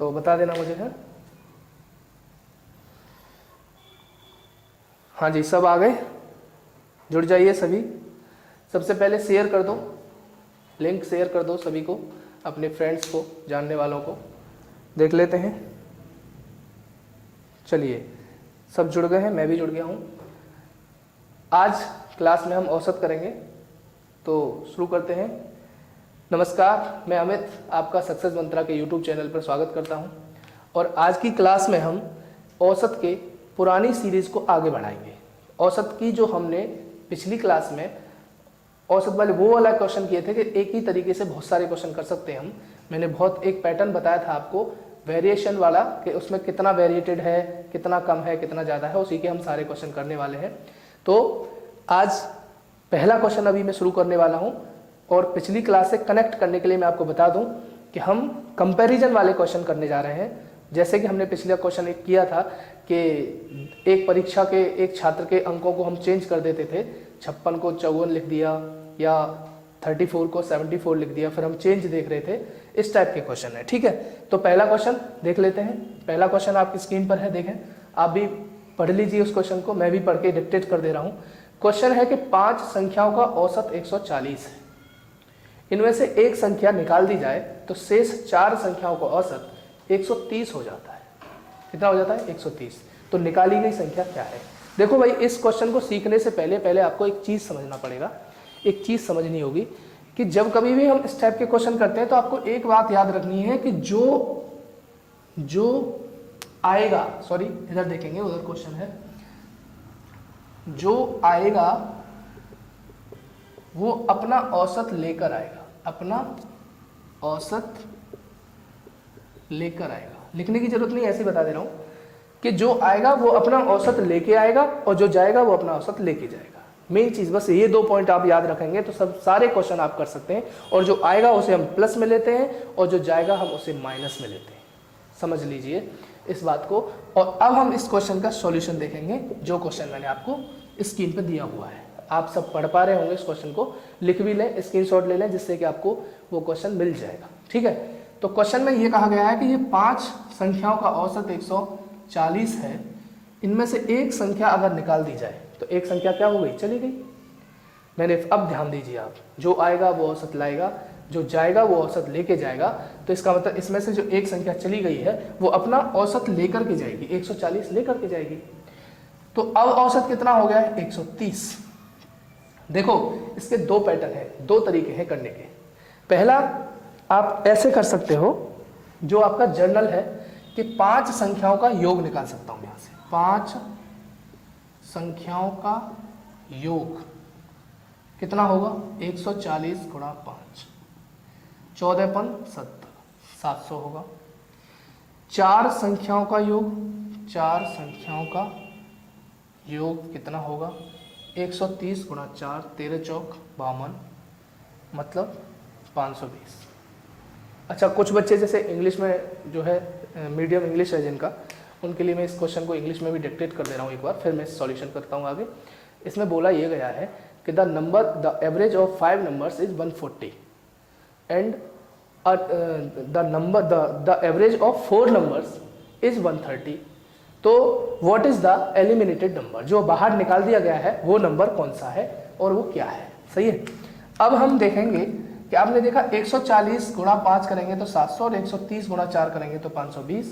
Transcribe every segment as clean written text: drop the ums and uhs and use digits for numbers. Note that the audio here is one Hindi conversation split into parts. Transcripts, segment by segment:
तो बता देना मुझे है। हाँ जी, सब आ गए, जुड़ जाइए सभी। सबसे पहले शेयर कर दो, लिंक शेयर कर दो सभी को, अपने फ्रेंड्स को, जानने वालों को। देख लेते हैं। चलिए, सब जुड़ गए हैं, मैं भी जुड़ गया हूँ। आज क्लास में हम औसत करेंगे, तो शुरू करते हैं। नमस्कार, मैं अमित आपका सक्सेस मंत्रा के यूट्यूब चैनल पर स्वागत करता हूं। और आज की क्लास में हम औसत के पुरानी सीरीज को आगे बढ़ाएंगे। औसत की जो हमने पिछली क्लास में औसत वाले वो वाला क्वेश्चन किए थे कि एक ही तरीके से बहुत सारे क्वेश्चन कर सकते हैं हम। मैंने बहुत एक पैटर्न बताया था आपको वेरिएशन वाला, कि उसमें कितना वेरिएटेड है, कितना कम है, कितना ज़्यादा है, उसी के हम सारे क्वेश्चन करने वाले हैं। तो आज पहला क्वेश्चन अभी मैं शुरू करने वाला हूं, और पिछली क्लास से कनेक्ट करने के लिए मैं आपको बता दूं कि हम कंपैरिजन वाले क्वेश्चन करने जा रहे हैं। जैसे कि हमने पिछला क्वेश्चन एक किया था कि एक परीक्षा के एक छात्र के अंकों को हम चेंज कर देते थे, 56 को 54 लिख दिया या 34 को 74 लिख दिया, फिर हम चेंज देख रहे थे। इस टाइप के क्वेश्चन है, ठीक है। तो पहला क्वेश्चन देख लेते हैं। पहला क्वेश्चन आपकी स्क्रीन पर है, देखें। आप भी पढ़ लीजिए उस क्वेश्चन को, मैं भी पढ़ के डिक्टेट कर दे रहा हूँ। क्वेश्चन है कि 5 संख्याओं का औसत 140 है। इनमें से एक संख्या निकाल दी जाए तो शेष 4 संख्याओं का औसत 130 हो जाता है। कितना हो जाता है? 130। तो निकाली गई संख्या क्या है? देखो भाई, इस क्वेश्चन को सीखने से पहले आपको एक चीज समझना पड़ेगा, एक चीज समझनी होगी कि जब कभी भी हम इस टाइप के क्वेश्चन करते हैं तो आपको एक बात याद रखनी है कि जो आएगा, सॉरी इधर देखेंगे, उधर क्वेश्चन है, जो आएगा वो अपना औसत लेकर आएगा, अपना औसत लेकर आएगा। लिखने की जरूरत नहीं, ऐसे ही बता दे रहा हूं कि जो आएगा वो अपना औसत लेके आएगा और जो जाएगा वो अपना औसत लेके जाएगा। मेन चीज बस ये 2 पॉइंट आप याद रखेंगे तो सब सारे क्वेश्चन आप कर सकते हैं। और जो आएगा उसे हम प्लस में लेते हैं और जो जाएगा हम उसे माइनस में लेते हैं। समझ लीजिए इस बात को। और अब हम इस क्वेश्चन का सॉल्यूशन देखेंगे, जो क्वेश्चन मैंने आपको स्क्रीन पर दिया हुआ है। आप सब पढ़ पा रहे होंगे, इस क्वेश्चन को लिख भी लें, स्क्रीनशॉट ले लें, जिससे कि आपको वो क्वेश्चन मिल जाएगा, ठीक है। तो क्वेश्चन में ये कहा गया है कि ये 5 संख्याओं का औसत 140 है। इनमें से एक संख्या अगर निकाल दी जाए तो एक संख्या क्या हो गई? चली गई। मैंने अब ध्यान दीजिए आप, जो आएगा वो औसत लाएगा, जो जाएगा वो औसत लेके जाएगा। तो इसका मतलब इसमें से जो एक संख्या चली गई है वो अपना औसत लेकर के जाएगी, 140 लेकर के जाएगी। तो अब औसत कितना हो गया है? 130। देखो, इसके 2 पैटर्न है, 2 तरीके हैं करने के। पहला, आप ऐसे कर सकते हो, जो आपका जर्नल है, कि 5 संख्याओं का योग निकाल सकता हूं यहां से। 5 संख्याओं का योग कितना होगा? 140 गुणा 5, 14 × 70, 700 होगा। 4 संख्याओं का योग, 4 संख्याओं का योग कितना होगा? 130 गुणा 4, 13 चौक 52, मतलब 520। अच्छा, कुछ बच्चे जैसे इंग्लिश में जो है मीडियम इंग्लिश है जिनका, उनके लिए मैं इस क्वेश्चन को इंग्लिश में भी डिक्टेट कर दे रहा हूँ एक बार, फिर मैं सॉल्यूशन करता हूँ आगे। इसमें बोला ये गया है कि the average of 5 numbers is 140 and the average of 4 numbers is 130। तो what is the eliminated number? जो बाहर निकाल दिया गया है वो नंबर कौन सा है और वो क्या है? सही है। अब हम देखेंगे कि आपने देखा 140 गुणा 5 करेंगे तो 700 और 130 गुणा 4 करेंगे तो 520।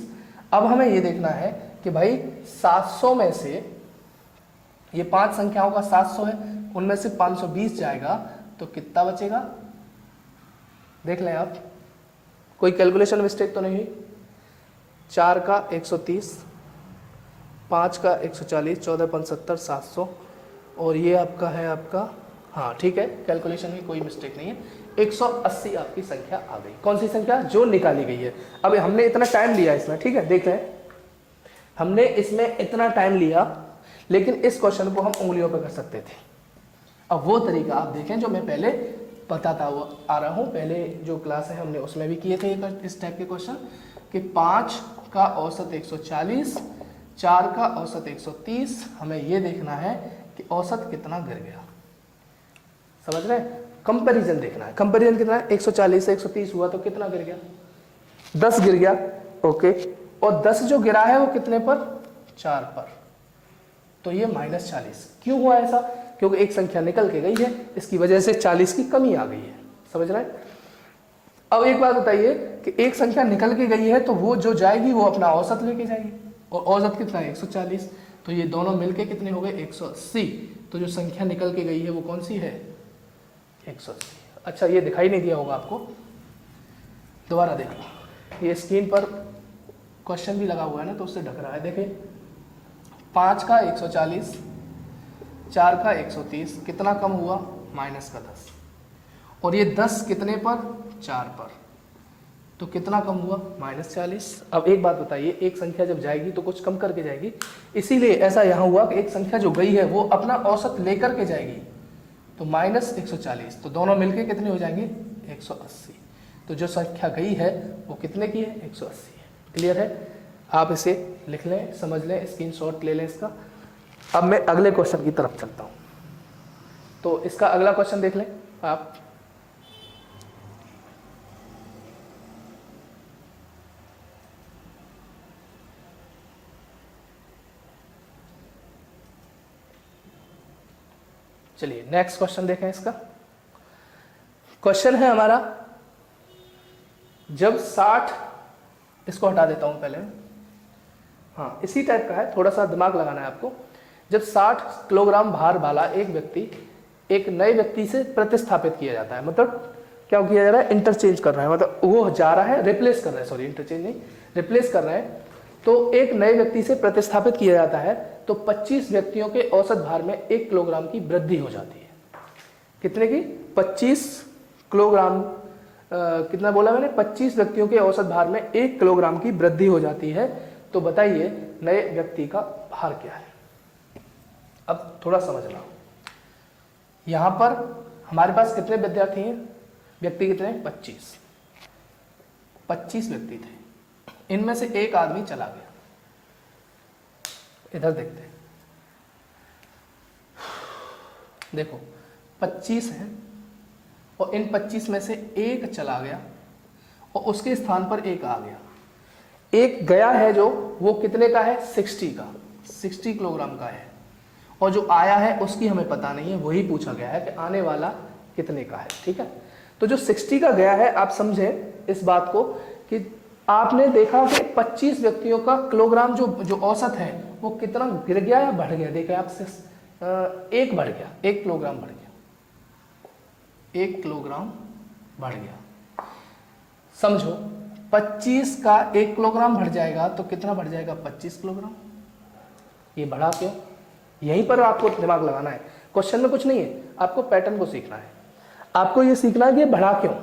अब हमें ये देखना है कि भाई 700 में से, ये 5 संख्याओं का 700 है, उनमें से 520 जाएगा तो कितना बचेगा? देख लें आप, कोई कैलकुलेशन मिस्टेक तो नहीं हुई। 4 का 130, 5 का 140, 14 × 70, 700, और ये आपका है आपका, हाँ ठीक है, कैलकुलेशन में कोई मिस्टेक नहीं है। 180 आपकी संख्या आ गई। कौन सी संख्या? जो निकाली गई है। अब हमने इतना टाइम लिया इसमें, ठीक है, देख हैं, हमने इसमें इतना टाइम लिया, लेकिन इस क्वेश्चन को हम उंगलियों पर कर सकते थे। अब वो तरीका आप देखें जो मैं पहले बताता हुआ आ रहा हूँ। पहले जो क्लास है हमने उसमें भी किए थे इस टाइप के क्वेश्चन, कि 5 का औसत 140, 4 का औसत 130। हमें ये देखना है कि औसत कितना गिर गया। समझ रहे हैं? कंपैरिजन देखना है। कंपैरिजन कितना है? 140 से 130 हुआ तो कितना गिर गया? 10 गिर गया। ओके, और 10 जो गिरा है वो कितने पर, 4 पर, तो ये -40। क्यों हुआ ऐसा, क्योंकि एक संख्या निकल के गई है, इसकी वजह से 40 की कमी आ गई है। समझ रहे हैं। अब एक बात बताइए कि एक संख्या निकल के गई है तो वो जो जाएगी वो अपना औसत लेके जाएगी, और औसत कितना है 140, तो ये दोनों मिलके कितने हो गए 180। तो जो संख्या निकल के गई है वो कौन सी है, 180। अच्छा, ये दिखाई नहीं दिया होगा आपको, दोबारा देख लो, ये स्क्रीन पर क्वेश्चन भी लगा हुआ है ना, तो उससे ढक रहा है। देखिए 5 का 140, 4 का 130, कितना कम हुआ, -10, और ये 10 कितने पर, 4 पर, तो कितना कम हुआ, -40। अब एक बात बताइए, एक संख्या जब जाएगी तो कुछ कम करके जाएगी, इसीलिए ऐसा यहाँ हुआ कि एक संख्या जो गई है वो अपना औसत लेकर के जाएगी, तो -140, तो दोनों मिलके कितने हो जाएंगे, 180। तो जो संख्या गई है वो कितने की है, 180 है। क्लियर है। आप इसे लिख लें, समझ लें, स्क्रीनशॉट ले लें इसका। अब मैं अगले क्वेश्चन की तरफ चलता हूँ, तो इसका अगला क्वेश्चन देख लें आप। चलिए नेक्स्ट क्वेश्चन देखें। इसका क्वेश्चन है हमारा, जब 60, इसको हटा देता हूं पहले, हाँ इसी टाइप का है, थोड़ा सा दिमाग लगाना है आपको। जब 60 किलोग्राम भार वाला एक व्यक्ति एक नए व्यक्ति से प्रतिस्थापित किया जाता है, मतलब क्या किया जा रहा है, इंटरचेंज कर रहा है, मतलब वो जा रहा है, रिप्लेस कर रहा है, सॉरी इंटरचेंज नहीं, रिप्लेस कर रहे हैं, तो एक नए व्यक्ति से प्रतिस्थापित किया जाता है, तो 25 व्यक्तियों के औसत भार में 1 किलोग्राम की वृद्धि हो जाती है। कितने की, 25 किलोग्राम, कितना बोला मैंने, 25 व्यक्तियों के औसत भार में 1 किलोग्राम की वृद्धि हो जाती है। तो बताइए नए व्यक्ति का भार क्या है। अब थोड़ा समझना, यहां पर हमारे पास कितने विद्यार्थी हैं, व्यक्ति कितने, 25 व्यक्ति थे, इनमें से एक आदमी चला गया। इधर देखते हैं, देखो 25 हैं और इन 25 में से एक चला गया और उसके स्थान पर एक आ गया। एक गया है जो, वो कितने का है, 60 का, 60 किलोग्राम का है, और जो आया है उसकी हमें पता नहीं है, वही पूछा गया है कि आने वाला कितने का है। ठीक है, तो जो 60 का गया है, आप समझें इस बात को कि आपने देखा कि 25 व्यक्तियों का किलोग्राम जो औसत है वो कितना गिर गया या बढ़ गया। देखा आपसे, एक बढ़ गया, 1 किलोग्राम बढ़ गया, 1 किलोग्राम बढ़ गया। समझो 25 का 1 किलोग्राम बढ़ जाएगा तो कितना बढ़ जाएगा, 25 किलोग्राम। ये बढ़ा क्यों, यहीं पर आपको दिमाग लगाना है, क्वेश्चन में कुछ नहीं है, आपको पैटर्न को सीखना है, आपको ये सीखना है कि बढ़ा क्यों।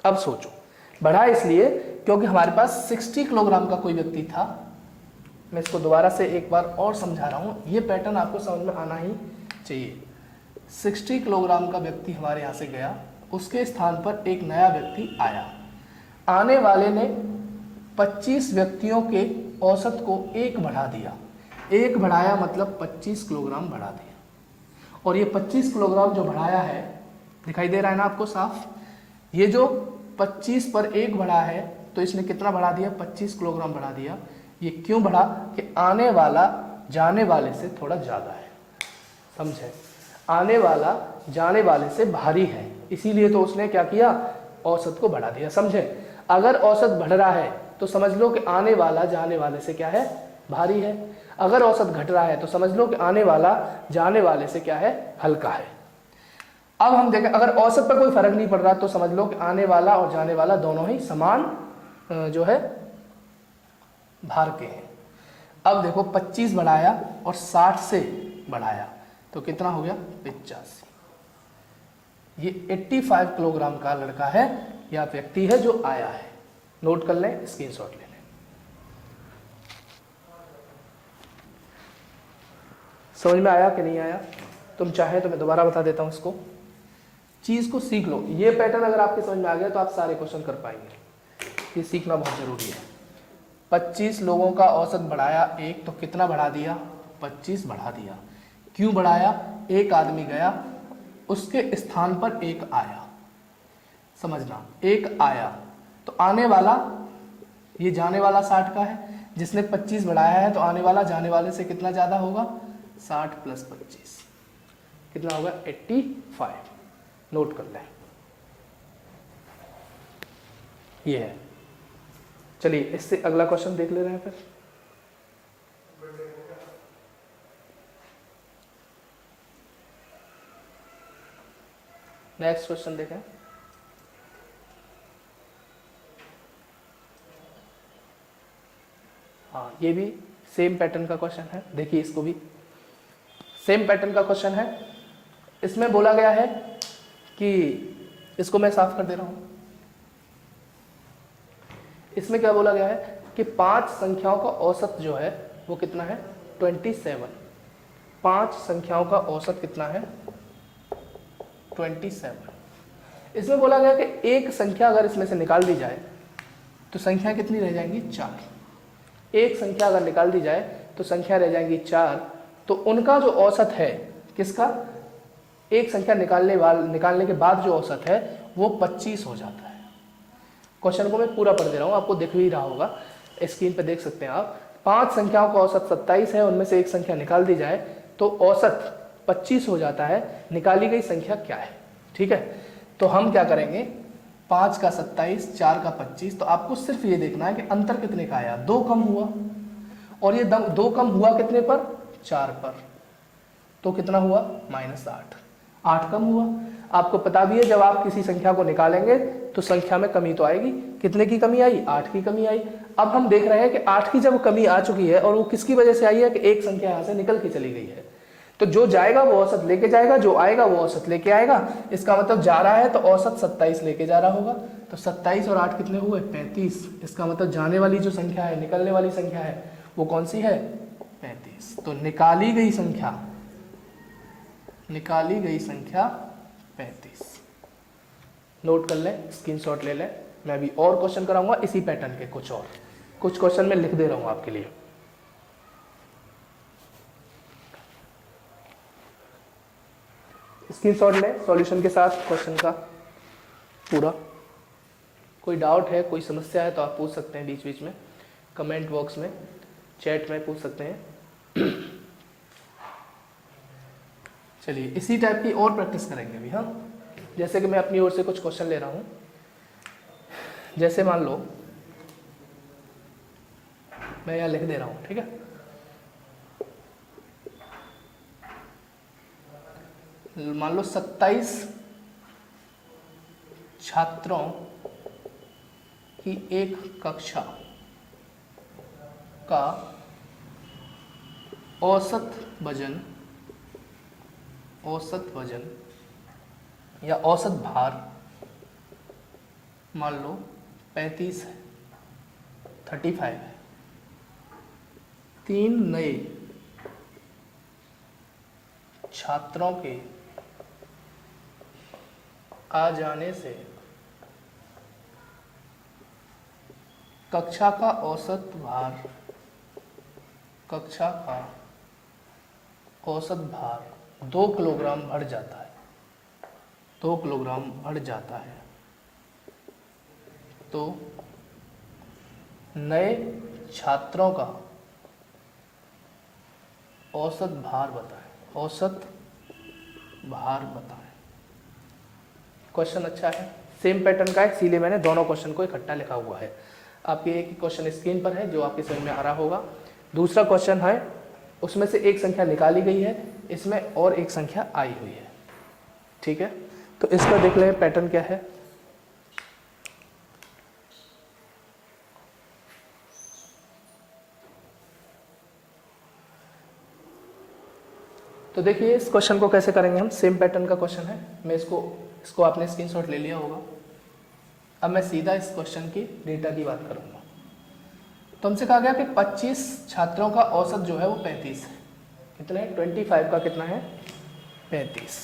अब सोचो, बढ़ा इसलिए क्योंकि हमारे पास 60 किलोग्राम का कोई व्यक्ति था। मैं इसको दोबारा से एक बार और समझा रहा हूं, ये पैटर्न आपको समझ में आना ही चाहिए। 60 किलोग्राम का व्यक्ति हमारे यहाँ से गया, उसके स्थान पर एक नया व्यक्ति आया, आने वाले ने 25 व्यक्तियों के औसत को 1 बढ़ा दिया, 1 बढ़ाया मतलब 25 किलोग्राम बढ़ा दिया। और ये 25 किलोग्राम जो बढ़ाया है, दिखाई दे रहा है ना आपको साफ, ये जो 25 पर 1 बढ़ा है तो इसने कितना बढ़ा दिया, 25 किलोग्राम बढ़ा दिया। ये क्यों बढ़ा कि आने वाला जाने वाले से थोड़ा ज़्यादा है, समझे, आने वाला जाने वाले से भारी है, इसीलिए तो उसने क्या किया, औसत को बढ़ा दिया। समझे, अगर औसत बढ़ रहा है तो समझ लो कि आने वाला जाने वाले से क्या है, भारी है। अगर औसत घट रहा है तो समझ लो कि आने वाला जाने वाले से क्या है, हल्का है। अब हम देखें, अगर औसत पर कोई फर्क नहीं पड़ रहा तो समझ लो कि आने वाला और जाने वाला दोनों ही समान जो है भार के हैं। अब देखो 25 बढ़ाया और 60 से बढ़ाया तो कितना हो गया, 85। ये 85 किलोग्राम का लड़का है या व्यक्ति है जो आया है। नोट कर लें, स्क्रीनशॉट ले लें। समझ में आया कि नहीं आया, तुम चाहे तो मैं दोबारा बता देता हूं इसको, चीज को सीख लो। ये पैटर्न अगर आपके समझ में आ गया तो आप सारे क्वेश्चन कर पाएंगे, ये सीखना बहुत जरूरी है। 25 लोगों का औसत बढ़ाया 1 तो कितना बढ़ा दिया, 25 बढ़ा दिया। क्यों बढ़ाया, एक आदमी गया, उसके स्थान पर एक आया। समझना, एक आया तो आने वाला ये जाने वाला 60 का है, जिसने 25 बढ़ाया है तो आने वाला जाने वाले से कितना ज़्यादा होगा, 60 + 25 कितना होगा, 85। नोट कर लें, ये है। चलिए इससे अगला क्वेश्चन देख ले रहे हैं फिर। नेक्स्ट क्वेश्चन देखें। हाँ, ये भी सेम पैटर्न का क्वेश्चन है। देखिए इसको भी सेम पैटर्न का क्वेश्चन है। इसमें बोला गया है कि, इसको मैं साफ कर दे रहा हूं। इसमें क्या बोला गया है कि 5 संख्याओं का औसत जो है वो कितना है, 27। 5 संख्याओं का औसत कितना है, 27। इसमें बोला गया कि एक संख्या अगर इसमें से निकाल दी जाए तो संख्या कितनी रह जाएंगी, 4। एक संख्या अगर निकाल दी जाए तो संख्या रह जाएंगी 4। तो उनका जो औसत है, किसका, एक संख्या निकालने के बाद जो औसत है वो 25 हो जाता है। क्वेश्चन को मैं पूरा पढ़ दे रहा हूँ, आपको दिख भी रहा होगा, स्क्रीन पे देख सकते हैं आप। 5 संख्याओं का औसत 27 है, उनमें से एक संख्या निकाल दी जाए तो औसत 25 हो जाता है। निकाली गई संख्या क्या है, ठीक है। तो हम क्या करेंगे, 5 का 27, 4 का 25। तो आपको सिर्फ ये देखना है कि अंतर कितने का आया, 2 कम हुआ। और ये 2 कम हुआ कितने पर, 4 पर। तो कितना हुआ, -8। 8 कम हुआ। आपको पता भी है जब आप किसी संख्या को निकालेंगे तो संख्या में कमी तो आएगी। कितने की कमी आई, 8 की कमी आई। अब हम देख रहे हैं कि 8 की जब कमी आ चुकी है और वो किसकी वजह से आई है कि एक संख्या यहाँ से निकल के चली गई है। तो जो जाएगा वो औसत लेके जाएगा, जो आएगा वो औसत लेके आएगा। इसका मतलब जा रहा है तो औसत 27 लेके जा रहा होगा। तो 27 और 8 कितने हुए, 35। इसका मतलब जाने वाली जो संख्या है, निकलने वाली संख्या है, वो कौन सी है, 35। तो निकाली गई संख्या 35। नोट कर लें, स्क्रीनशॉट ले लें। मैं अभी और क्वेश्चन कराऊंगा इसी पैटर्न के, कुछ क्वेश्चन मैं लिख दे रहा हूं आपके लिए। स्क्रीनशॉट लें सॉल्यूशन के साथ क्वेश्चन का पूरा। कोई डाउट है, कोई समस्या है तो आप पूछ सकते हैं बीच बीच में, कमेंट बॉक्स में, चैट में पूछ सकते हैं। चलिए इसी टाइप की और प्रैक्टिस करेंगे अभी। हाँ, जैसे कि मैं अपनी ओर से कुछ क्वेश्चन ले रहा हूं। जैसे मान लो मैं यहाँ लिख दे रहा हूं, ठीक है। मान लो 27 छात्रों की एक कक्षा का औसत वजन या औसत भार मान लो 35 है, 35 है। 3 नए छात्रों के आ जाने से कक्षा का औसत भार 2 किलोग्राम बढ़ जाता है। 2 किलोग्राम बढ़ जाता है। तो नए छात्रों का औसत भार बताएं। क्वेश्चन अच्छा है, सेम पैटर्न का है, इसीलिए मैंने दोनों क्वेश्चन को इकट्ठा लिखा हुआ है। आपके एक क्वेश्चन स्क्रीन पर है जो आपके समझ में आ रहा होगा। दूसरा क्वेश्चन है, उसमें से एक संख्या निकाली गई है, इसमें और एक संख्या आई हुई है, ठीक है। तो इसका देख लें पैटर्न क्या है। तो देखिए इस क्वेश्चन को कैसे करेंगे हम, सेम पैटर्न का क्वेश्चन है। मैं इसको आपने स्क्रीनशॉट ले लिया होगा। अब मैं सीधा इस क्वेश्चन की डेटा की बात करूंगा। तो हमसे कहा गया कि 25 छात्रों का औसत जो है वो 35 है। कितना है, 25 का कितना है, 35।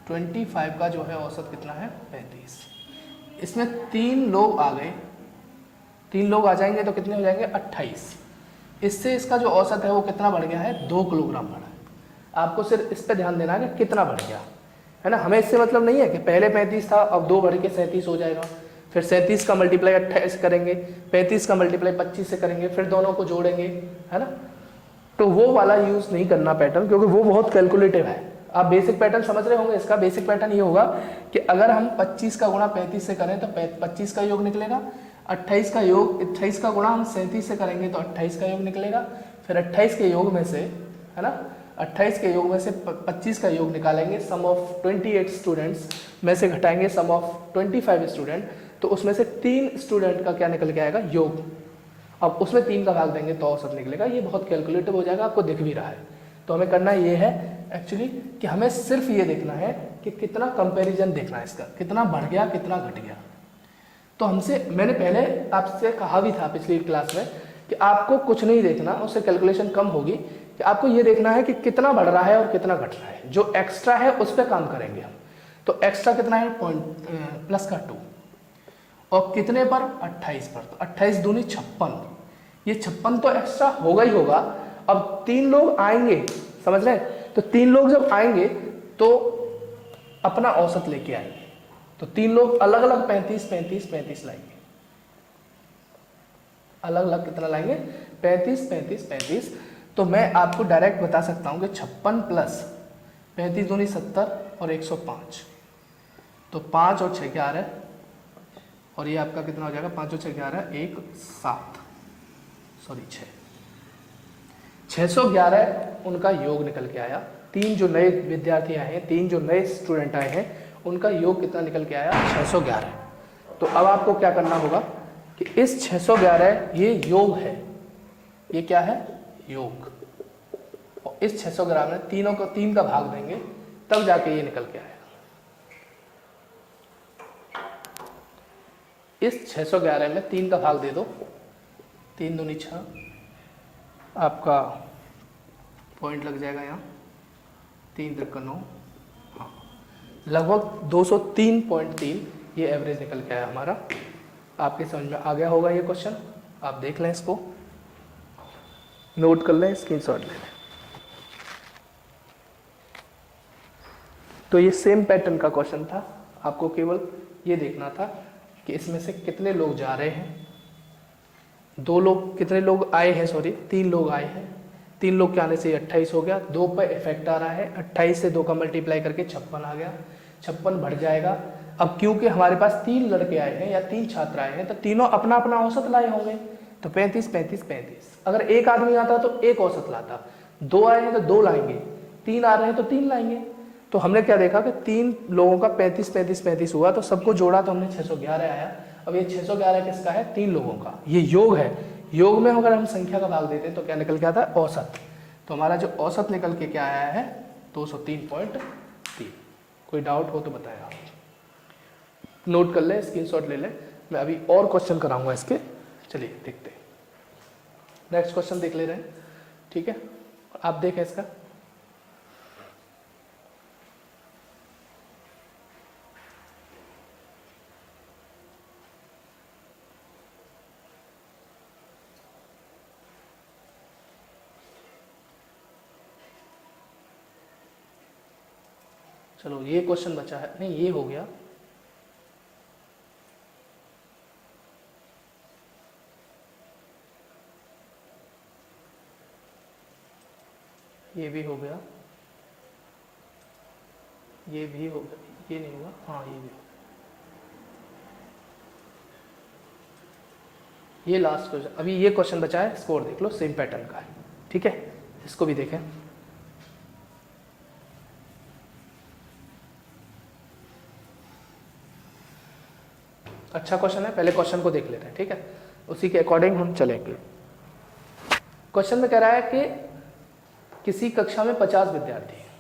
25 का जो है औसत कितना है, 35। इसमें 3 लोग आ गए, 3 लोग आ जाएंगे तो कितने हो जाएंगे, 28। इससे इसका जो औसत है वो कितना बढ़ गया है, 2 किलोग्राम बढ़ा है। आपको सिर्फ इस पर ध्यान देना है कि कितना बढ़ गया है ना। हमें इससे मतलब नहीं है कि पहले 35 था अब 2 बढ़ के 37 हो जाएगा। फिर 37 का मल्टीप्लाई 28 करेंगे, 35 का मल्टीप्लाई 25 से करेंगे, फिर दोनों को जोड़ेंगे, है ना। तो वो वाला यूज नहीं करना पैटर्न, क्योंकि वो बहुत कैलकुलेटिव है। आप बेसिक पैटर्न समझ रहे होंगे। इसका बेसिक पैटर्न ये होगा कि अगर हम 25 का गुणा 35 से करें तो 25 का योग निकलेगा, 28 का योग 28 का गुणा हम 37 से करेंगे तो 28 का योग निकलेगा, फिर 28 के योग में से, है ना, 28 के योग में से 25 का योग निकालेंगे, सम ऑफ 28 स्टूडेंट्स में से घटाएंगे सम ऑफ 25 स्टूडेंट, तो उसमें से 3 स्टूडेंट का क्या निकल के आएगा, योग। अब उसमें 3 का भाग देंगे तो औसत निकलेगा। ये बहुत कैलकुलेटिव हो जाएगा, आपको दिख भी रहा है। तो हमें करना ये है एक्चुअली कि हमें सिर्फ ये देखना है कि कितना कंपैरिजन देखना है इसका, कितना बढ़ गया कितना घट गया। तो मैंने पहले आपसे कहा भी था पिछली क्लास में कि आपको कुछ नहीं देखना, उससे कैलकुलेशन कम होगी, कि आपको ये देखना है कि कितना बढ़ रहा है और कितना घट रहा है। जो एक्स्ट्रा है उस पर काम करेंगे हम। तो एक्स्ट्रा कितना है, प्लस का 2, और कितने पर, 28 पर। तो 28 दूनी 56, ये 56 तो एक्स्ट्रा होगा ही होगा। अब 3 लोग आएंगे, समझ रहे हैं, तो 3 लोग जब आएंगे तो अपना औसत लेके आएंगे। तो 3 लोग अलग अलग 35 35 35 लाएंगे, अलग अलग कितना लाएंगे, 35 35 35। तो मैं आपको डायरेक्ट बता सकता हूं कि 56 प्लस 35 दूनी 70 और 105, तो 5 और 6 11, और ये आपका कितना हो जाएगा, 5 और 6 11, 1 7, सॉरी 611 उनका योग निकल के आया। 3 जो नए विद्यार्थी आए हैं, 3 जो नए स्टूडेंट आए हैं, उनका योग कितना निकल के आया, 611। तो अब आपको क्या करना होगा कि इस 611, ये योग है, ये क्या है, योग, और इस 611 में तीनों को 3 का भाग देंगे तब जाके ये निकल के आएगा। इस 611 में 3 का भाग दे दो, 3 दूनी 6, आपका पॉइंट लग जाएगा यहाँ, 3 त्रिका 9, हाँ, लगभग 203.3 ये एवरेज निकल के आया हमारा। आपके समझ में आ गया होगा ये क्वेश्चन। आप देख लें, इसको नोट कर लें, स्क्रीनशॉट ले लें। तो ये सेम पैटर्न का क्वेश्चन था, आपको केवल ये देखना था कि इसमें से कितने लोग जा रहे हैं। 2 लोग, कितने लोग आए हैं, सॉरी 3 लोग आए हैं, 3 लोग के आने से 28 हो गया, 2 पर इफेक्ट आ रहा है, 28 से 2 का मल्टीप्लाई करके 56 आ गया, 56 बढ़ जाएगा। अब क्योंकि हमारे पास 3 लड़के आए हैं या 3 छात्र आए हैं, तो तीनों अपना अपना औसत लाए होंगे, तो 35 35 35। अगर एक आदमी आता तो एक औसत लाता, 2 आए हैं तो 2 लाएंगे, 3 आ रहे हैं तो 3 लाएंगे। तो हमने क्या देखा कि 3 लोगों का 35 35 35 हुआ, तो सबको जोड़ा तो हमने 611 आया। अब ये 611 किसका है, 3 लोगों का, ये योग है। योग में अगर हम संख्या का भाग देते हैं तो क्या निकल के आता है, औसत। तो हमारा जो औसत निकल के क्या आया है, 203.3। कोई डाउट हो तो बताया, नोट कर ले, स्क्रीनशॉट ले ले। मैं अभी और क्वेश्चन कराऊंगा इसके, चलिए देखते हैं। नेक्स्ट क्वेश्चन देख ले रहे हैं, ठीक है, आप देखें इसका। चलो ये क्वेश्चन बचा है, नहीं ये हो गया, ये भी हो गया, ये भी हो गया, ये नहीं हुआ, हाँ ये भी हो गया। ये लास्ट क्वेश्चन, अभी ये क्वेश्चन बचा है, स्कोर देख लो, सेम पैटर्न का है, ठीक है, इसको भी देखें। अच्छा क्वेश्चन है, पहले क्वेश्चन को देख लेते हैं, ठीक है, उसी के अकॉर्डिंग हम चलेंगे। क्वेश्चन में कह रहा है कि किसी कक्षा में 50 विद्यार्थी हैं,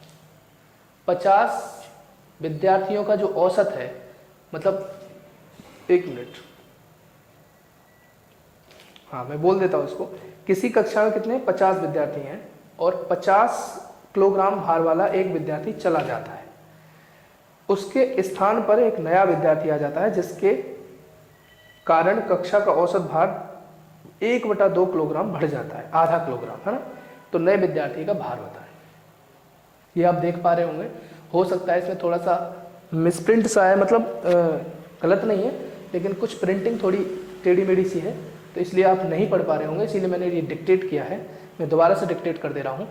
50 विद्यार्थियों का जो औसत है, मतलब 1 मिनट, हाँ मैं बोल देता हूँ इसको। किसी कक्षा में कितने 50 विद्यार्थी हैं और 50 किलोग्राम भार वाला एक विद्यार्थी चला जाता है, उसके स्थान पर एक नया विद्यार्थी आ जाता है, जिसके कारण कक्षा का औसत भार 1/2 किलोग्राम बढ़ जाता है, आधा किलोग्राम, है ना। तो नए विद्यार्थी का भार बताएं। ये आप देख पा रहे होंगे, हो सकता है इसमें थोड़ा सा मिसप्रिंट सा है, मतलब गलत नहीं है, लेकिन कुछ प्रिंटिंग थोड़ी टेढ़ी मेढ़ी सी है, तो इसलिए आप नहीं पढ़ पा रहे होंगे, इसीलिए मैंने ये डिक्टेट किया है। मैं दोबारा से डिक्टेट कर दे रहा हूँ।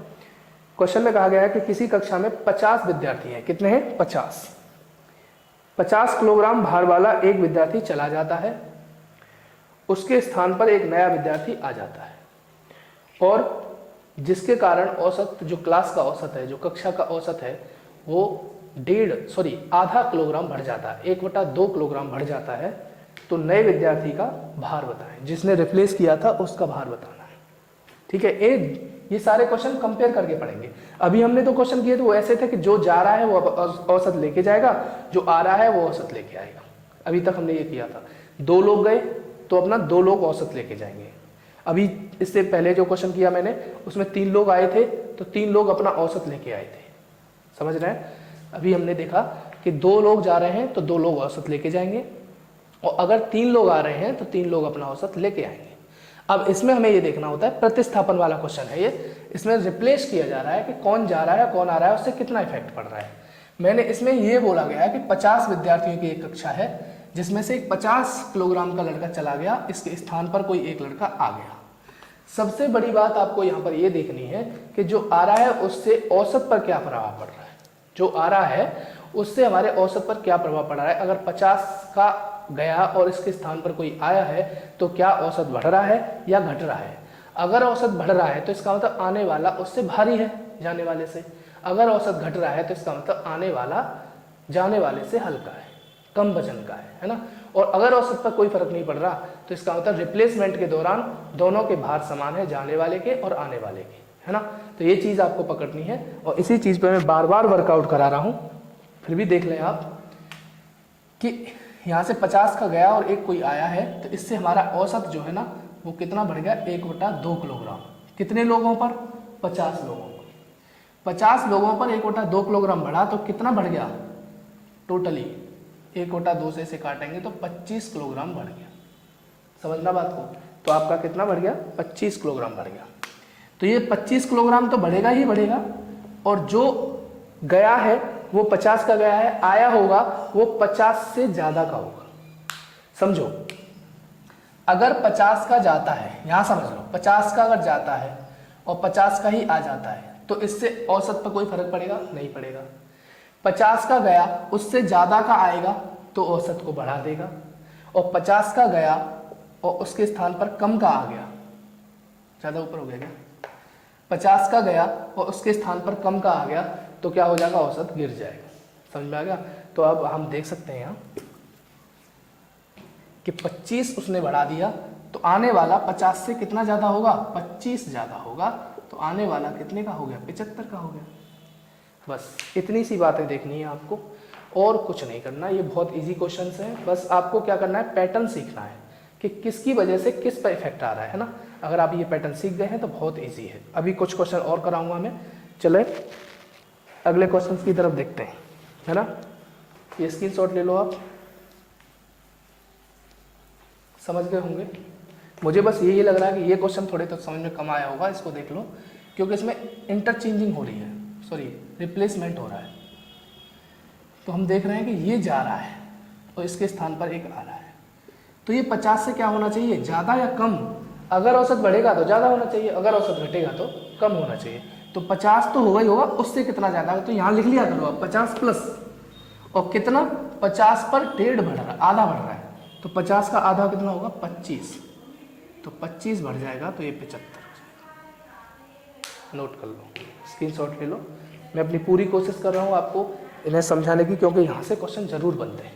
क्वेश्चन में कहा गया है कि किसी कक्षा में 50 विद्यार्थी हैं। कितने हैं? 50। 50 किलोग्राम भार वाला एक विद्यार्थी चला जाता है, उसके स्थान पर एक नया विद्यार्थी आ जाता है, और जिसके कारण औसत, जो क्लास का औसत है, जो कक्षा का औसत है, वो आधा किलोग्राम बढ़ जाता है, 1/2 किलोग्राम बढ़ जाता है। तो नए विद्यार्थी का भार बताएं, जिसने रिप्लेस किया था उसका भार बताना है। ठीक है, ये सारे क्वेश्चन कंपेयर करके पढ़ेंगे। अभी हमने तो क्वेश्चन किए थे वो ऐसे थे कि जो जा रहा है वो औसत लेके जाएगा, जो आ रहा है वो औसत लेके आएगा। अभी तक हमने ये किया था। 2 लोग गए तो अपना 2 लोग औसत लेके जाएंगे। अभी इससे पहले जो क्वेश्चन किया मैंने, उसमें 3 लोग आए थे तो 3 लोग अपना औसत लेके आए थे। समझ रहे हैं? अभी हमने देखा कि 2 लोग जा रहे हैं तो 2 लोग औसत लेके जाएंगे, और अगर 3 लोग आ रहे हैं तो 3 लोग अपना औसत लेके आएंगे। अब इसमें हमें ये देखना होता है, प्रतिस्थापन वाला क्वेश्चन है ये, इसमें रिप्लेस किया जा रहा है कि कौन जा रहा है कौन आ रहा है, उससे कितना इफेक्ट पड़ रहा है। मैंने इसमें ये बोला गया है कि 50 विद्यार्थियों की एक कक्षा है, जिसमें से एक 50 किलोग्राम का लड़का चला गया, इसके स्थान पर कोई एक लड़का आ गया। सबसे बड़ी बात आपको यहाँ पर ये देखनी है कि जो आ रहा है उससे औसत पर क्या प्रभाव पड़ रहा है। जो आ रहा है उससे हमारे औसत पर क्या प्रभाव पड़ रहा है। अगर 50 का गया और इसके स्थान पर कोई आया है तो क्या औसत बढ़ रहा है या घट रहा है। अगर औसत बढ़ रहा है तो इसका मतलब आने वाला उससे भारी है जाने वाले से। अगर औसत घट रहा है तो इसका मतलब आने वाला जाने वाले से हल्का है, कम वजन का है ना। और अगर औसत पर कोई फर्क नहीं पड़ रहा तो इसका मतलब रिप्लेसमेंट के दौरान दोनों के भार समान है, जाने वाले के और आने वाले के, है ना। तो ये चीज़ आपको पकड़नी है, और इसी चीज़ पर मैं बार बार वर्कआउट करा रहा हूँ। फिर भी देख लें आप कि यहाँ से 50 का गया और एक कोई आया है, तो इससे हमारा औसत जो है ना वो कितना बढ़ गया, 1/2 किलोग्राम। कितने लोगों पर? 50 लोगों पर। 50 लोगों पर 1/2 किलोग्राम बढ़ा तो कितना बढ़ गया टोटली? 1/2 से काटेंगे तो 25 किलोग्राम बढ़ गया। समझना बात को? तो आपका कितना बढ़ गया? 25 किलोग्राम बढ़ गया। तो ये 25 किलोग्राम तो बढ़ेगा ही बढ़ेगा, और जो गया है वो 50 का गया है, आया होगा वो 50 से ज्यादा का होगा। समझो, अगर 50 का जाता है, यहां समझ लो, 50 का अगर जाता है और 50 का ही आ जाता है तो इससे औसत पर कोई फर्क पड़ेगा? नहीं पड़ेगा। 50 का गया उससे ज्यादा का आएगा तो औसत को बढ़ा देगा, और 50 का गया और उसके स्थान पर कम का आ गया, ज्यादा ऊपर हो गया क्या? 50 का गया और उसके स्थान पर कम का आ गया तो क्या हो जाएगा? औसत गिर जाएगा। समझ में आ गया? तो अब हम देख सकते हैं यहाँ कि 25 उसने बढ़ा दिया तो आने वाला 50 से कितना ज्यादा होगा? 25 ज्यादा होगा, तो आने वाला कितने का हो गया? 75 का हो गया। बस इतनी सी बातें देखनी है आपको, और कुछ नहीं करना। ये बहुत इजी क्वेश्चंस हैं, बस आपको क्या करना है, पैटर्न सीखना है कि किसकी वजह से किस पर इफेक्ट आ रहा है ना। अगर आप ये पैटर्न सीख गए हैं तो बहुत इजी है। अभी कुछ क्वेश्चन और कराऊंगा मैं, चले अगले क्वेश्चन की तरफ देखते हैं, है ना। ये स्क्रीनशॉट ले लो आप, समझ गए होंगे। मुझे बस यही लग रहा है कि ये क्वेश्चन थोड़े तो समझ में कम आया होगा, इसको देख लो, क्योंकि इसमें इंटरचेंजिंग हो रही है, सॉरी रिप्लेसमेंट हो रहा है। तो हम देख रहे हैं कि ये जा रहा है और इसके स्थान पर एक आ रहा है, तो ये 50 से क्या होना चाहिए? ज़्यादा या कम? अगर औसत बढ़ेगा तो ज़्यादा होना चाहिए, अगर औसत घटेगा तो कम होना चाहिए। तो 50 तो होगा ही होगा, उससे कितना ज़्यादा है तो यहाँ लिख लिया करो आप 50 प्लस, और कितना? 50 पर 1.5 बढ़ रहा है, आधा बढ़ रहा है, तो 50 का आधा कितना होगा? 25, तो 25 बढ़ जाएगा तो ये 75 हो जाएगा। नोट कर लो, स्क्रीनशॉट ले लो। मैं अपनी पूरी कोशिश कर रहा हूँ आपको इन्हें समझाने की, क्योंकि यहाँ से क्वेश्चन जरूर बनते हैं,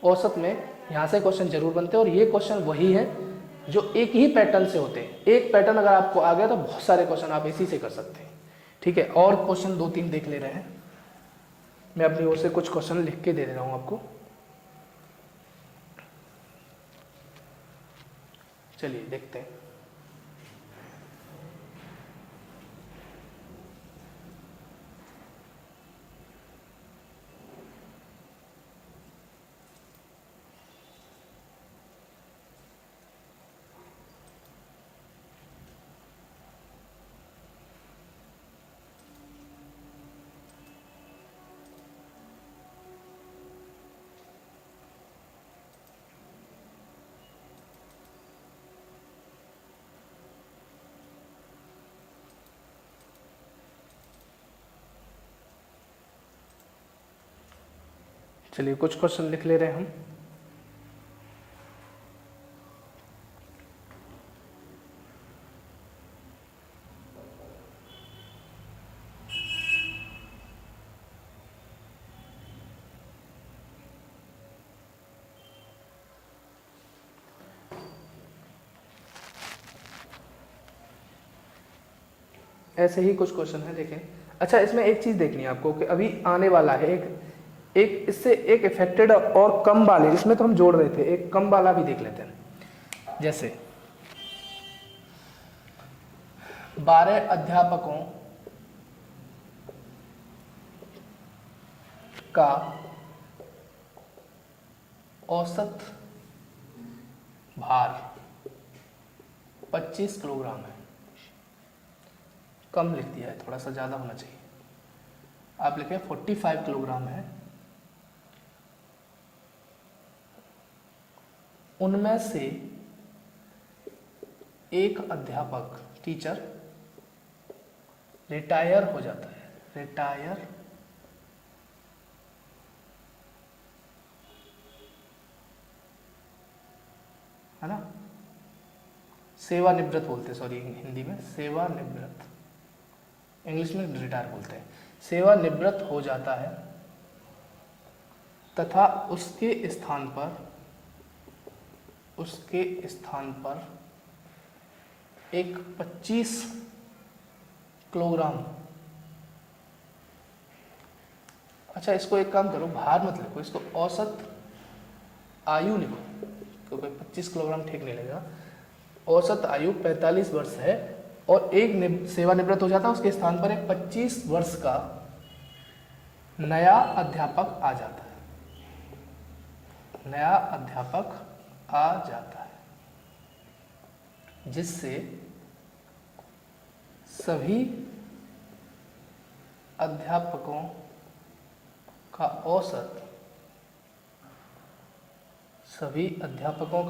औसत में यहाँ से क्वेश्चन जरूर बनते हैं। और ये क्वेश्चन वही है जो एक ही पैटर्न से होते हैं। एक पैटर्न अगर आपको आ गया तो बहुत सारे क्वेश्चन आप इसी से कर सकते हैं। ठीक है, और क्वेश्चन 2-3 देख ले रहे हैं। मैं अपनी ओर से कुछ क्वेश्चन लिख के दे रहा हूँ आपको। चलिए देखते हैं। चलिए कुछ क्वेश्चन लिख ले रहे हैं हम। ऐसे ही कुछ क्वेश्चन है, देखें। अच्छा, इसमें एक चीज देखनी है आपको कि अभी आने वाला है एक इससे एक इफेक्टेड और कम वाले, इसमें तो हम जोड़ रहे थे, एक कम वाला भी देख लेते हैं। जैसे 12 अध्यापकों का औसत भार 25 किलोग्राम है। कम लिख दिया है, थोड़ा सा ज़्यादा होना चाहिए। आप लिखें 45 किलोग्राम है। उनमें से एक अध्यापक, टीचर, रिटायर हो जाता है। रिटायर है ना, सेवानिवृत्त बोलते हैं, सॉरी हिंदी में सेवानिवृत्त, इंग्लिश में रिटायर बोलते हैं। सेवानिवृत्त हो जाता है तथा उसके स्थान पर एक 25 किलोग्राम। अच्छा, इसको एक काम करो, भार मत लिखो, इसको औसत आयु लिखो, क्योंकि 25 किलोग्राम ठीक नहीं लगेगा। औसत आयु 45 वर्ष है और एक सेवानिवृत्त हो जाता है, उसके स्थान पर एक 25 वर्ष का नया अध्यापक आ जाता है। नया अध्यापक आ जाता है, जिससे सभी अध्यापकों का औसत सभी अध्यापकों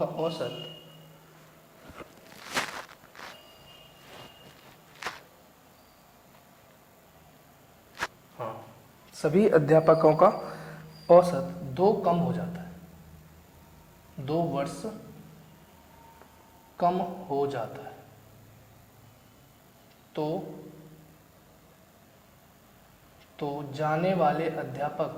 का औसत 2 कम हो जाता है, 2 वर्ष कम हो जाता है। तो जाने वाले अध्यापक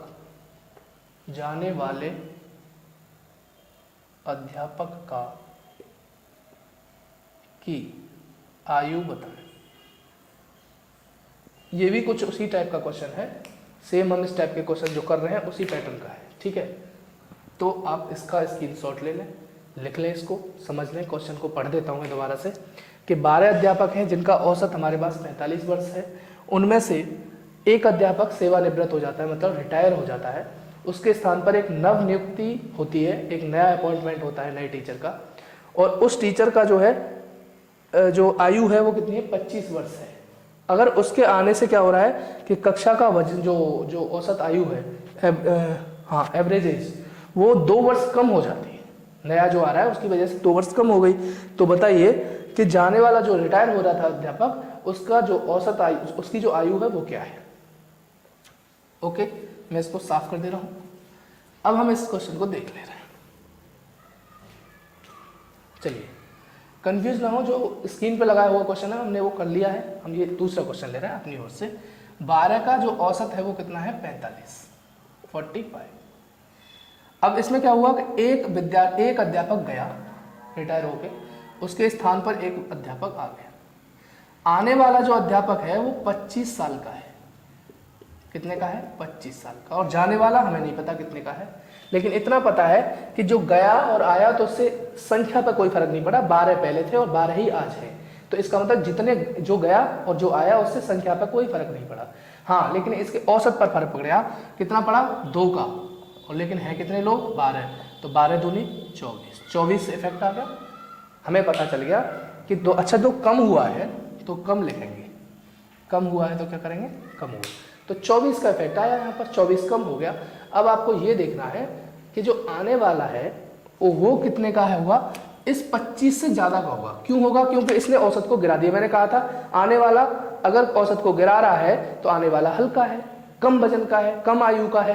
की आयु बताएं। ये भी कुछ उसी टाइप का क्वेश्चन है, सेम हम इस टाइप के क्वेश्चन जो कर रहे हैं उसी पैटर्न का है, ठीक है। तो आप इसका स्क्रीनशॉट ले लें, लिख लें, इसको समझ लें। क्वेश्चन को पढ़ देता हूँ दोबारा से कि 12 अध्यापक हैं जिनका औसत हमारे पास 45 वर्ष है। उनमें से एक अध्यापक सेवानिवृत्त हो जाता है, मतलब रिटायर हो जाता है। उसके स्थान पर एक नव नियुक्ति होती है, एक नया अपॉइंटमेंट होता है नए टीचर का, और उस टीचर का जो आयु है वो कितनी है, 25 वर्ष है। अगर उसके आने से क्या हो रहा है कि कक्षा का वजन जो औसत आयु है, एवरेज एज, वो 2 वर्ष कम हो जाती है। नया जो आ रहा है उसकी वजह से 2 वर्ष कम हो गई। तो बताइए कि जाने वाला जो रिटायर हो रहा था अध्यापक, उसका जो औसत आयु, उसकी जो आयु है वो क्या है। ओके, मैं इसको साफ कर दे रहा हूं। अब हम इस क्वेश्चन को देख ले रहे हैं। चलिए, कंफ्यूज ना हो, जो स्क्रीन पे लगाया हुआ क्वेश्चन है हमने वो कर लिया है। हम ये दूसरा क्वेश्चन ले रहे हैं अपनी ओर से। 12 का जो औसत है वो कितना है, 45। अब इसमें क्या हुआ कि एक अध्यापक गया रिटायर होके, उसके स्थान पर एक अध्यापक आ गया। आने वाला जो अध्यापक है वो 25 साल का है। कितने का है, 25 साल का। और जाने वाला हमें नहीं पता कितने का है, लेकिन इतना पता है कि जो गया और आया तो उससे संख्या पर कोई फर्क नहीं पड़ा। 12 पहले थे और 12 ही आज है, तो इसका मतलब जितने जो गया और जो आया उससे संख्या पर कोई फर्क नहीं पड़ा। हाँ, लेकिन इसके औसत पर फर्क पड़ गया। कितना पड़ा, 2 का, और लेकिन है कितने लोग, 12। तो 12 दूनी 24 इफेक्ट आ गया। हमें पता चल गया कि अच्छा जो कम हुआ है तो कम लिखेंगे, कम हुआ है तो क्या करेंगे, कम हुआ। तो 24 का इफेक्ट आया यहाँ पर, 24 कम हो गया। अब आपको ये देखना है कि जो आने वाला है वो कितने का है, हुआ इस 25 से ज़्यादा का होगा। क्यों होगा, क्योंकि इसने औसत को गिरा दिया। मैंने कहा था आने वाला अगर औसत को गिरा रहा है तो आने वाला हल्का है, कम वजन का है, कम आयु का है।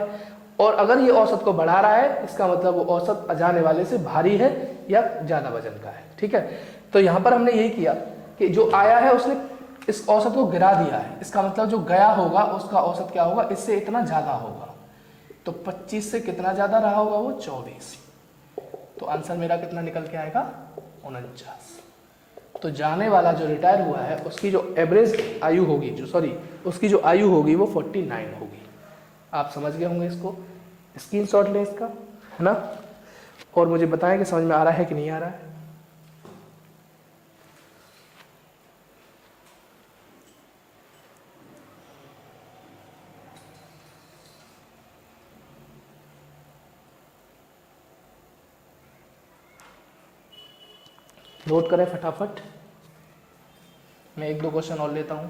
और अगर ये औसत को बढ़ा रहा है इसका मतलब वो औसत जाने वाले से भारी है या ज़्यादा वजन का है। ठीक है, तो यहाँ पर हमने यही किया कि जो आया है उसने इस औसत को गिरा दिया है, इसका मतलब जो गया होगा उसका औसत क्या होगा, इससे इतना ज़्यादा होगा। तो 25 से कितना ज़्यादा रहा होगा, वो 24। तो आंसर मेरा कितना निकल के आएगा, 49। तो जाने वाला जो रिटायर हुआ है उसकी जो एवरेज आयु होगी, उसकी जो आयु होगी वो 49 होगी। आप समझ गए होंगे इसको, स्क्रीनशॉट लें इसका, है ना, और मुझे बताएं कि समझ में आ रहा है कि नहीं आ रहा है। नोट करें फटाफट, मैं एक दो क्वेश्चन और लेता हूं।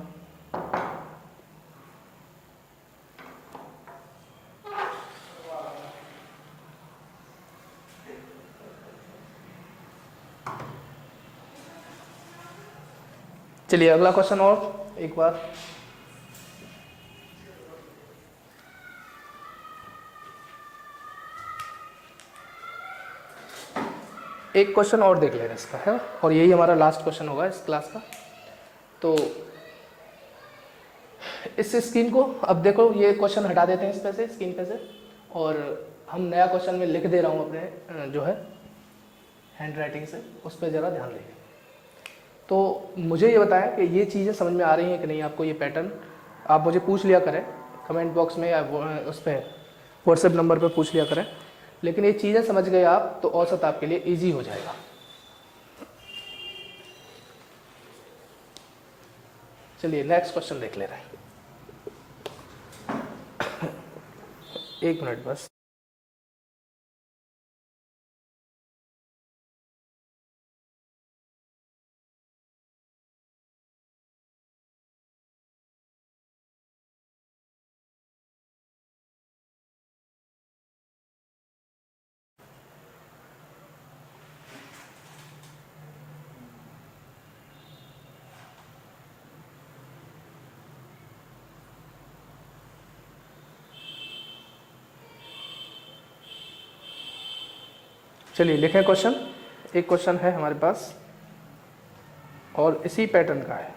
चलिए अगला क्वेश्चन और एक बार, एक क्वेश्चन और देख लेना इसका, है, और यही हमारा लास्ट क्वेश्चन होगा इस क्लास का। तो इस स्क्रीन को अब देखो, ये क्वेश्चन हटा देते हैं इस पे से, स्क्रीन पे से, और हम नया क्वेश्चन में लिख दे रहा हूँ अपने जो है हैंड राइटिंग से, उस पर ज़रा ध्यान देंगे। तो मुझे ये बताएं कि ये चीज़ें समझ में आ रही हैं कि नहीं आपको, ये पैटर्न आप मुझे पूछ लिया करें कमेंट बॉक्स में या उस पर व्हाट्सएप नंबर पर पूछ लिया करें। लेकिन ये चीज़ें समझ गए आप तो औसत आपके लिए ईजी हो जाएगा। चलिए नेक्स्ट क्वेश्चन देख ले रहे हैं, एक मिनट बस। चलिए लिखें क्वेश्चन, एक क्वेश्चन है हमारे पास और इसी पैटर्न का है।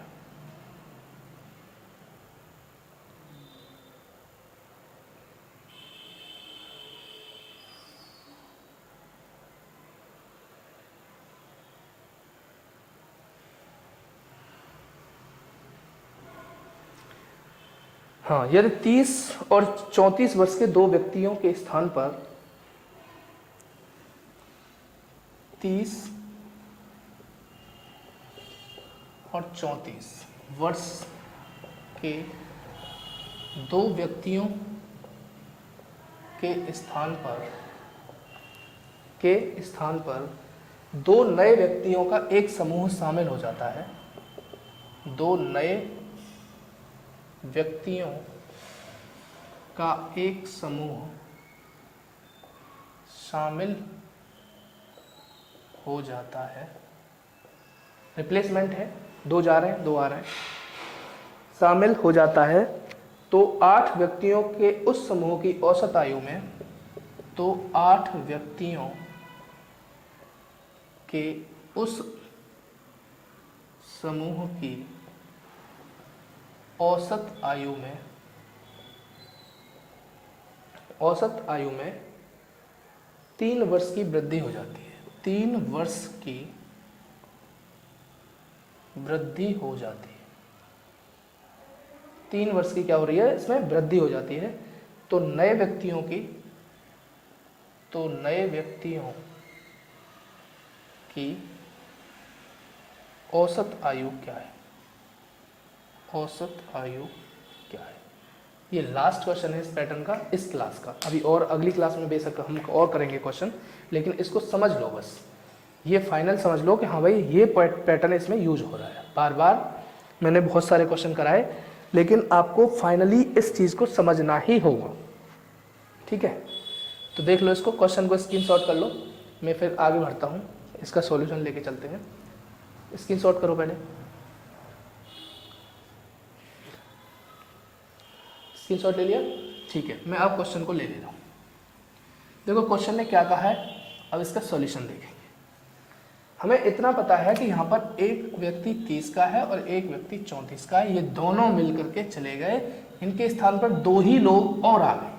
हाँ, यदि 30 और 34 वर्ष के दो व्यक्तियों के स्थान पर 30 और 34 वर्ष के दो व्यक्तियों के स्थान पर दो नए व्यक्तियों का एक समूह शामिल हो जाता है, दो नए व्यक्तियों का एक समूह शामिल हो जाता है, रिप्लेसमेंट है, दो जा रहे हैं दो आ रहे हैं, शामिल हो जाता है, तो 8 व्यक्तियों के उस समूह की औसत आयु में, तो 8 व्यक्तियों के उस समूह की औसत आयु में 3 वर्ष की वृद्धि हो जाती है, 3 वर्ष की वृद्धि हो जाती है, 3 वर्ष की क्या हो रही है, इसमें वृद्धि हो जाती है। तो नए व्यक्तियों की औसत आयु क्या है, औसत आयु क्या है। ये लास्ट क्वेश्चन है इस पैटर्न का, इस क्लास का। अभी और अगली क्लास में बेशक हम और करेंगे क्वेश्चन, लेकिन इसको समझ लो बस, ये फाइनल समझ लो कि हाँ भाई ये पैटर्न इसमें यूज हो रहा है। बार बार मैंने बहुत सारे क्वेश्चन कराए, लेकिन आपको फाइनली इस चीज़ को समझना ही होगा। ठीक है, तो देख लो इसको, क्वेश्चन को स्क्रीनशॉट कर लो, मैं फिर आगे बढ़ता हूँ, इसका सॉल्यूशन लेके चलते हैं। स्क्रीनशॉट करो पहले, स्क्रीनशॉट ले लिया, ठीक है, मैं अब क्वेश्चन को ले रहा हूँ। देखो क्वेश्चन ने क्या कहा है, अब इसका सॉल्यूशन देखेंगे। हमें इतना पता है कि यहाँ पर एक व्यक्ति 30 का है और एक व्यक्ति 34 का है, ये दोनों मिल करके चले गए, इनके स्थान पर 2 ही लोग और आ गए।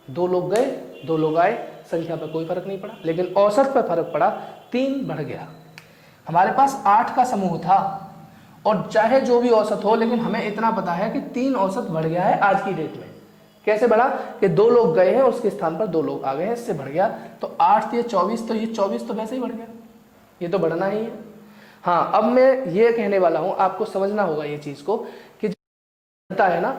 2 लोग गए 2 लोग आए, संख्या पर कोई फर्क नहीं पड़ा, लेकिन औसत पर फर्क पड़ा, 3 बढ़ गया। हमारे पास 8 का समूह था और चाहे जो भी औसत हो, लेकिन हमें इतना पता है कि 3 औसत बढ़ गया है आज की डेट में। कैसे बढ़ा कि 2 लोग गए हैं और उसके स्थान पर 2 लोग आ गए हैं, इससे बढ़ गया। तो 8 ये 24, तो ये 24 तो वैसे ही बढ़ गया, ये तो बढ़ना ही है। हाँ, अब मैं ये कहने वाला हूं, आपको समझना होगा ये चीज को कि बढ़ता है ना,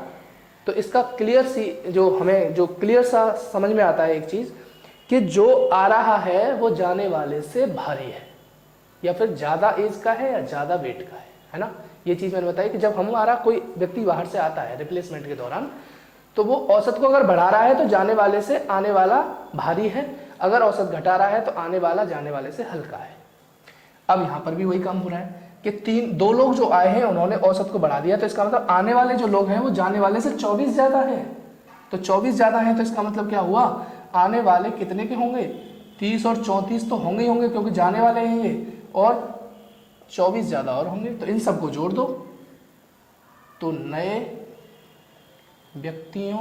तो इसका क्लियर सी जो हमें जो क्लियर सा समझ में आता है एक चीज कि जो आ रहा है वो जाने वाले से भारी है, या फिर ज्यादा एज का है या ज्यादा वेट का है ना। ये चीज मैंने बताई कि जब हमारा कोई व्यक्ति बाहर से आता है रिप्लेसमेंट के दौरान, तो वो औसत को अगर बढ़ा रहा है तो जाने वाले से आने वाला भारी है, अगर औसत घटा रहा है तो आने वाला जाने वाले से हल्का है। अब यहाँ पर भी वही काम हो रहा है कि 2 लोग जो आए हैं उन्होंने औसत को बढ़ा दिया, तो इसका मतलब आने वाले जो लोग हैं वो जाने वाले से 24 ज्यादा है। तो 24 ज्यादा है तो इसका मतलब क्या हुआ, आने वाले कितने के होंगे, 30 और 34 तो होंगे ही होंगे, क्योंकि जाने वाले हैं ये, और 24 ज्यादा और होंगे। तो इन सबको जोड़ दो, तो नए व्यक्तियों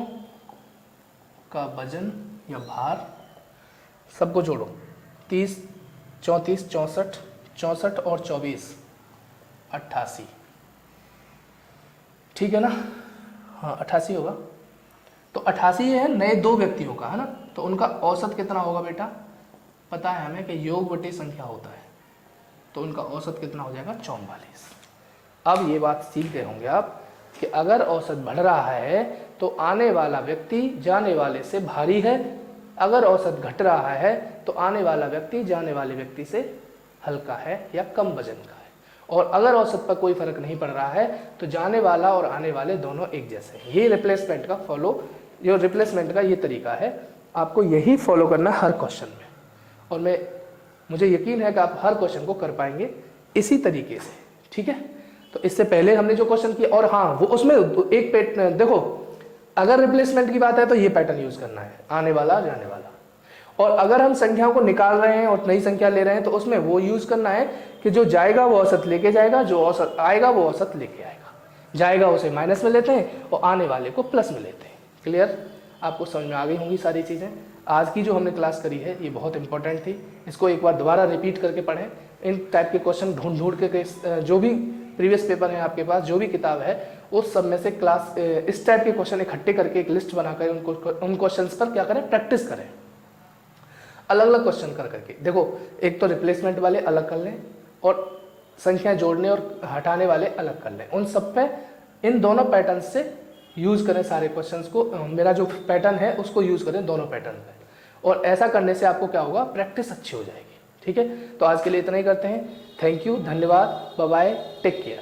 का वजन या भार सबको जोड़ो, 30, 34, 64, 64 और 24, 88, ठीक है ना। हाँ 88 होगा। तो 88 है नए 2 व्यक्तियों का, है ना। तो उनका औसत कितना होगा बेटा, पता है हमें कि योग बटे संख्या होता है, तो उनका औसत कितना हो जाएगा, 44। अब ये बात सीख गए होंगे आप कि अगर औसत बढ़ रहा है तो आने वाला व्यक्ति जाने वाले से भारी है, अगर औसत घट रहा है तो आने वाला व्यक्ति जाने वाले व्यक्ति से हल्का है या कम वजन का है, और अगर औसत पर कोई फर्क नहीं पड़ रहा है तो जाने वाला और आने वाले दोनों एक जैसे हैं। ये रिप्लेसमेंट का जो रिप्लेसमेंट का ये तरीका है, आपको यही फॉलो करना हर क्वेश्चन में, और मुझे यकीन है कि आप हर क्वेश्चन को कर पाएंगे इसी तरीके से, ठीक है। तो इससे पहले हमने जो क्वेश्चन किया, और हाँ वो उसमें एक पैटर्न देखो, अगर रिप्लेसमेंट की बात है तो ये पैटर्न यूज करना है, आने वाला जाने वाला, और अगर हम संख्याओं को निकाल रहे हैं और नई संख्या ले रहे हैं तो उसमें वो यूज करना है कि जो जाएगा वो औसत लेके जाएगा, जो औसत आएगा वो औसत लेके आएगा, जाएगा उसे माइनस में लेते हैं और आने वाले को प्लस में लेते हैं। क्लियर, आपको समझ में आ गई होंगी सारी चीज़ें। आज की जो हमने क्लास करी है ये बहुत इंपॉर्टेंट थी, इसको एक बार दोबारा रिपीट करके पढ़ें। इन टाइप के क्वेश्चन ढूंढ के जो भी प्रीवियस पेपर है आपके पास, जो भी किताब है, उस सब में से क्लास इस टाइप के क्वेश्चन इकट्ठे करके एक लिस्ट बनाकर उन क्वेश्चंस पर क्या करें, प्रैक्टिस करें, अलग अलग क्वेश्चन कर करके। देखो, एक तो रिप्लेसमेंट वाले अलग कर लें और संख्या जोड़ने और हटाने वाले अलग कर लें, उन सब पे इन दोनों पैटर्न से यूज करें सारे क्वेश्चंस को। मेरा जो पैटर्न है उसको यूज करें दोनों पैटर्न पे, और ऐसा करने से आपको क्या होगा, प्रैक्टिस अच्छी हो जाएगी, ठीक है। तो आज के लिए इतना ही करते हैं। थैंक यू, धन्यवाद, बाय बाय, टेक केयर।